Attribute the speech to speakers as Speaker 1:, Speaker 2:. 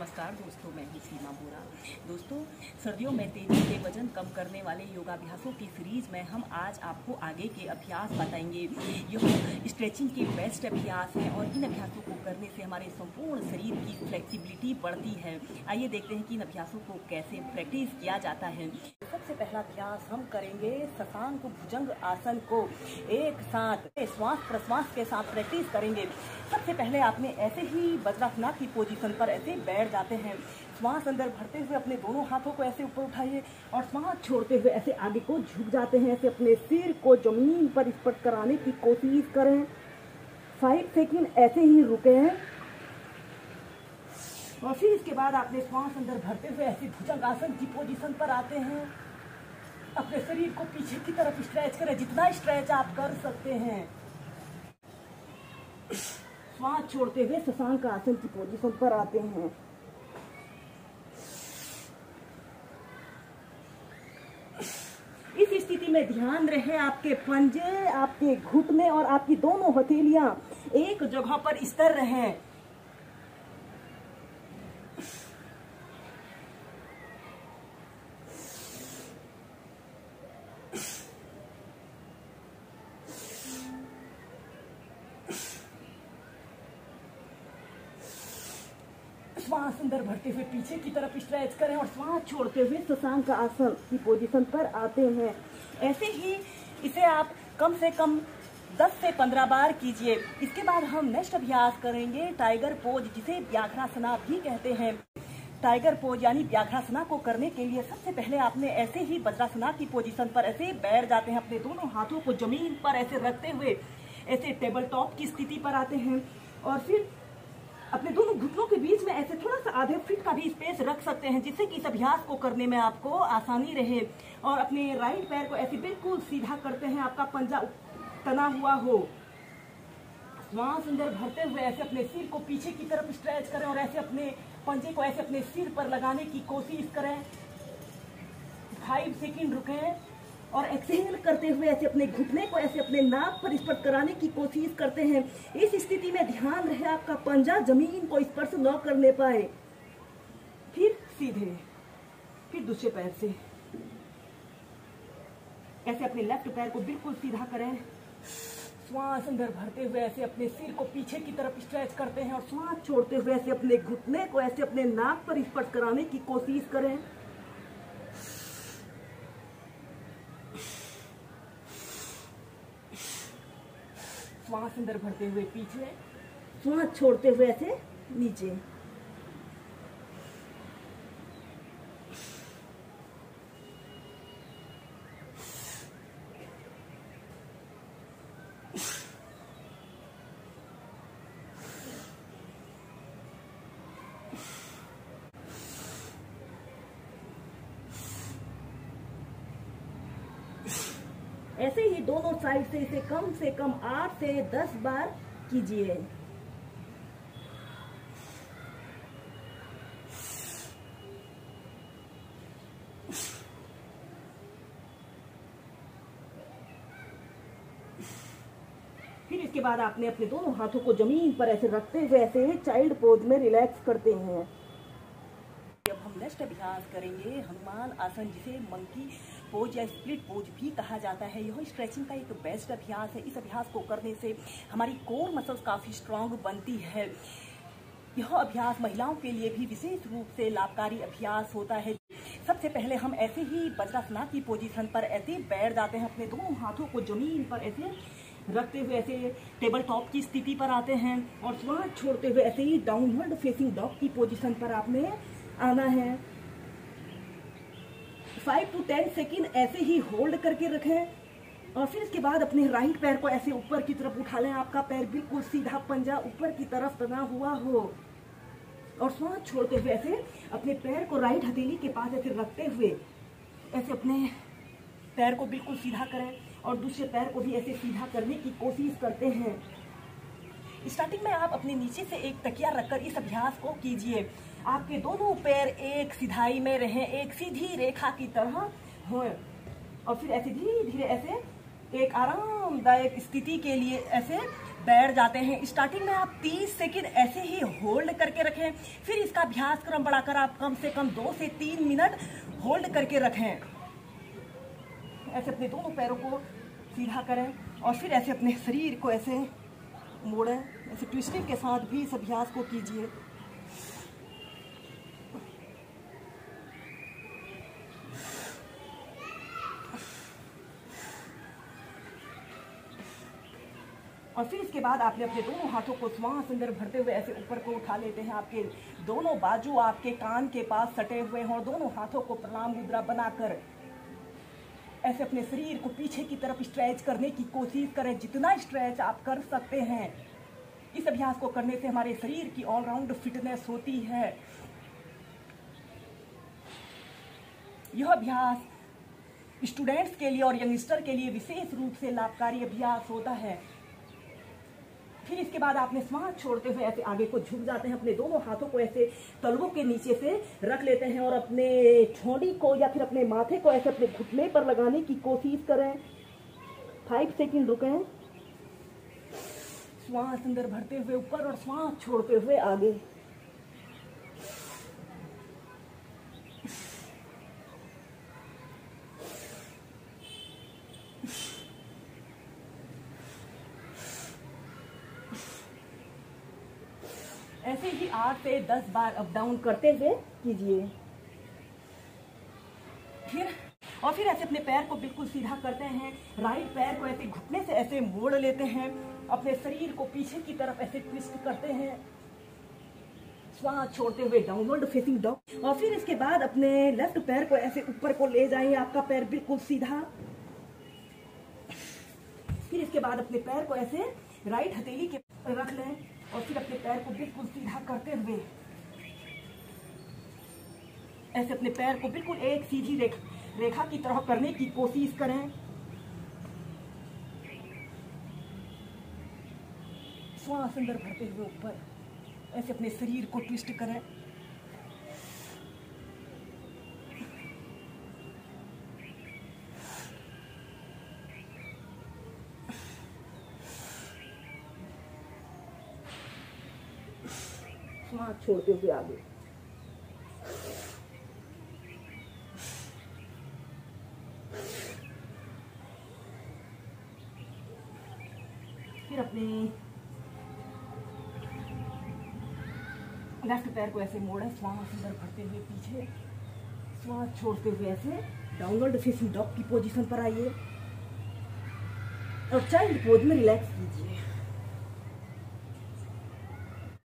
Speaker 1: नमस्कार दोस्तों, मैं हूँ सीमा बोरा। दोस्तों, सर्दियों में तेजी से वजन कम करने वाले योगाभ्यासों की सीरीज में हम आज आपको आगे के अभ्यास बताएंगे। यह स्ट्रेचिंग के बेस्ट अभ्यास हैं और इन अभ्यासों को करने से हमारे संपूर्ण शरीर की फ्लेक्सिबिलिटी बढ़ती है। आइए देखते हैं कि इन अभ्यासों को कैसे प्रैक्टिस किया जाता है। सबसे पहला अभ्यास हम करेंगे शशांक भुजंग आसन को एक साथ श्वास प्रश्वास के साथ प्रैक्टिस करेंगे। सबसे पहले आपने ऐसे ही वज्रासन की पोजीशन पर ऐसे बैठ जाते हैं। श्वास अंदर भरते हुए अपने दोनों हाथों को ऐसे ऊपर उठाइए और श्वास छोड़ते हुए ऐसे आगे को झुक जाते हैं। ऐसे अपने सिर को जमीन पर स्पर्श कराने की कोशिश करें। 5 सेकंड ऐसे ही रुके हैं और फिर इसके बाद आपने श्वास अंदर भरते हुए ऐसे भुजंग आसन की पोजीशन पर आते हैं। अपने शरीर को पीछे की तरफ स्ट्रेच करें, जितना स्ट्रेच आप कर सकते हैं। श्वास छोड़ते हुए शशांक आसन की पोजीशन पर आते हैं। इस स्थिति में ध्यान रहे आपके पंजे, आपके घुटने और आपकी दोनों हथेलियां एक जगह पर स्थिर रहें। श्वास अंदर भरते हुए पीछे की तरफ स्ट्रेच करें और श्वास छोड़ते हुए शशांक आसन की पोजीशन पर आते हैं। ऐसे ही इसे आप कम से कम 10 से 15 बार कीजिए। इसके बाद हम नेक्स्ट अभ्यास करेंगे टाइगर पोज, जिसे व्याघ्रासना भी कहते हैं। टाइगर पोज यानी व्याघ्रासना को करने के लिए सबसे पहले आपने ऐसे ही वज्रासना की पोजीशन पर ऐसे बैठ जाते हैं। अपने दोनों हाथों को जमीन पर ऐसे रखते हुए ऐसे टेबल टॉप की स्थिति पर आते हैं और फिर अपने दोनों घुटनों के बीच में ऐसे थोड़ा सा आधे फीट का भी स्पेस रख सकते हैं, जिससे कि इस अभ्यास को करने में आपको आसानी रहे। और अपने राइट पैर को ऐसे बिल्कुल सीधा करते हैं, आपका पंजा तना हुआ हो। श्वास अंदर भरते हुए ऐसे अपने सिर को पीछे की तरफ स्ट्रेच करें और ऐसे अपने पंजे को ऐसे अपने सिर पर लगाने की कोशिश करें। 5 सेकंड रुकें और एक्सहेल करते हुए ऐसे अपने घुटने को ऐसे अपने नाक पर स्पर्श कराने की कोशिश करते हैं। इस स्थिति में ध्यान रहे आपका पंजा जमीन को स्पर्श न करने पाए। फिर सीधे, फिर दूसरे पैर से ऐसे अपने लेफ्ट पैर को बिल्कुल सीधा करें। श्वास अंदर भरते हुए ऐसे अपने सिर को पीछे की तरफ स्ट्रेच करते हैं और श्वास छोड़ते हुए ऐसे अपने घुटने को ऐसे अपने नाक पर स्पर्श कराने की कोशिश करें। श्वास अंदर भरते हुए पीछे, श्वास छोड़ते हुए ऐसे नीचे। ऐसे ही दोनों साइड से इसे कम से कम 8 से 10 बार कीजिए। फिर इसके बाद आपने अपने दोनों हाथों को जमीन पर ऐसे रखते हुए ऐसे चाइल्ड पोज में रिलैक्स करते हैं। अब हम नेक्स्ट अभ्यास करेंगे हनुमान आसन, जिसे मंकी पोज या स्प्लिट पोज भी कहा जाता है। यह स्ट्रेचिंग का एक बेस्ट अभ्यास है। इस अभ्यास को करने से हमारी कोर मसल्स काफी स्ट्रांग बनती है। यह अभ्यास महिलाओं के लिए भी विशेष रूप से लाभकारी अभ्यास होता है। सबसे पहले हम ऐसे ही वज्रासन की पोजीशन पर ऐसे बैठ जाते हैं। अपने दोनों हाथों को जमीन पर ऐसे रखते हुए ऐसे टेबल टॉप की स्थिति पर आते हैं और श्वास छोड़ते हुए ऐसे ही डाउनवर्ड फेसिंग डॉग की पोजीशन पर आपने आना है। 5 to 10 सेकंड ऐसे ही होल्ड करके रखें और फिर इसके बाद अपने राइट पैर को ऐसे ऊपर की तरफ उठा लें। आपका पैर बिल्कुल सीधा, पंजा ऊपर की तरफ तना हुआ हो और श्वास छोड़ते हुए ऐसे अपने पैर को राइट हथेली के पास ऐसे रखते हुए ऐसे अपने पैर को बिल्कुल सीधा करें और दूसरे पैर को भी ऐसे सीधा करने की कोशिश करते हैं। स्टार्टिंग में आप अपने नीचे से एक तकिया रखकर इस अभ्यास को कीजिए। आपके दोनों पैर एक सिधाई में रहें, एक सीधी रेखा की तरह हो और फिर ऐसे धीरे धीरे ऐसे एक आरामदायक स्थिति के लिए ऐसे बैठ जाते हैं। स्टार्टिंग में आप 30 सेकंड ऐसे ही होल्ड करके रखें, फिर इसका अभ्यास क्रम बढ़ाकर आप कम से कम 2 से 3 मिनट होल्ड करके रखें। ऐसे अपने दोनों पैरों को सीधा करें और फिर ऐसे अपने शरीर को ऐसे मोड़ें। ऐसे ट्विस्टिंग के साथ भी इस अभ्यास को कीजिए। और फिर इसके बाद आपने अपने दोनों हाथों को श्वास अंदर भरते हुए ऐसे ऊपर को उठा लेते हैं। आपके दोनों बाजू आपके कान के पास सटे हुए हैं और दोनों हाथों को प्रणाम मुद्रा बनाकर ऐसे अपने शरीर को पीछे की तरफ स्ट्रेच करने की कोशिश करें। जितना स्ट्रेच आप कर सकते हैं। इस अभ्यास को करने से हमारे शरीर की ऑलराउंड फिटनेस होती है। यह अभ्यास स्टूडेंट्स के लिए और यंगस्टर के लिए विशेष रूप से लाभकारी अभ्यास होता है। फिर इसके बाद आपने श्वास छोड़ते हुए ऐसे आगे को झुक जाते हैं। अपने दोनों हाथों को ऐसे तलवों के नीचे से रख लेते हैं और अपने ठोड़ी को या फिर अपने माथे को ऐसे अपने घुटने पर लगाने की कोशिश करें। 5 सेकंड रुकें। श्वास अंदर भरते हुए ऊपर और श्वास छोड़ते हुए आगे। ऐसे ही 8 से 10 बार अप डाउन करते हुए कीजिए। फिर ऐसे अपने पैर को बिल्कुल सीधा करते हैं। राइट पैर को ऐसे घुटने से ऐसे मोड़ लेते हैं। अपने शरीर को पीछे की तरफ ऐसे ट्विस्ट करते हैं। श्वास छोड़ते हुए डाउनवर्ड फेसिंग डॉग। और फिर इसके बाद अपने लेफ्ट पैर को ऐसे ऊपर को ले जाएंगे। आपका पैर बिल्कुल सीधा। फिर इसके बाद अपने पैर को ऐसे राइट हथेली के रख लें और फिर अपने पैर को बिल्कुल सीधा करते हुए ऐसे अपने पैर को बिल्कुल एक सीधी रेखा की तरह करने की कोशिश करें। श्वास अंदर भरते हुए ऊपर ऐसे अपने शरीर को ट्विस्ट करें। श्वास छोड़ते हुए आगे। फिर अपने लेफ्ट पैर को ऐसे मोड़ें। श्वास अंदर भरते हुए पीछे, श्वास छोड़ते हुए ऐसे डाउनवर्ड फेसिंग डॉग की पोजीशन पर आइए और चाइल्ड पोज में रिलैक्स कीजिए।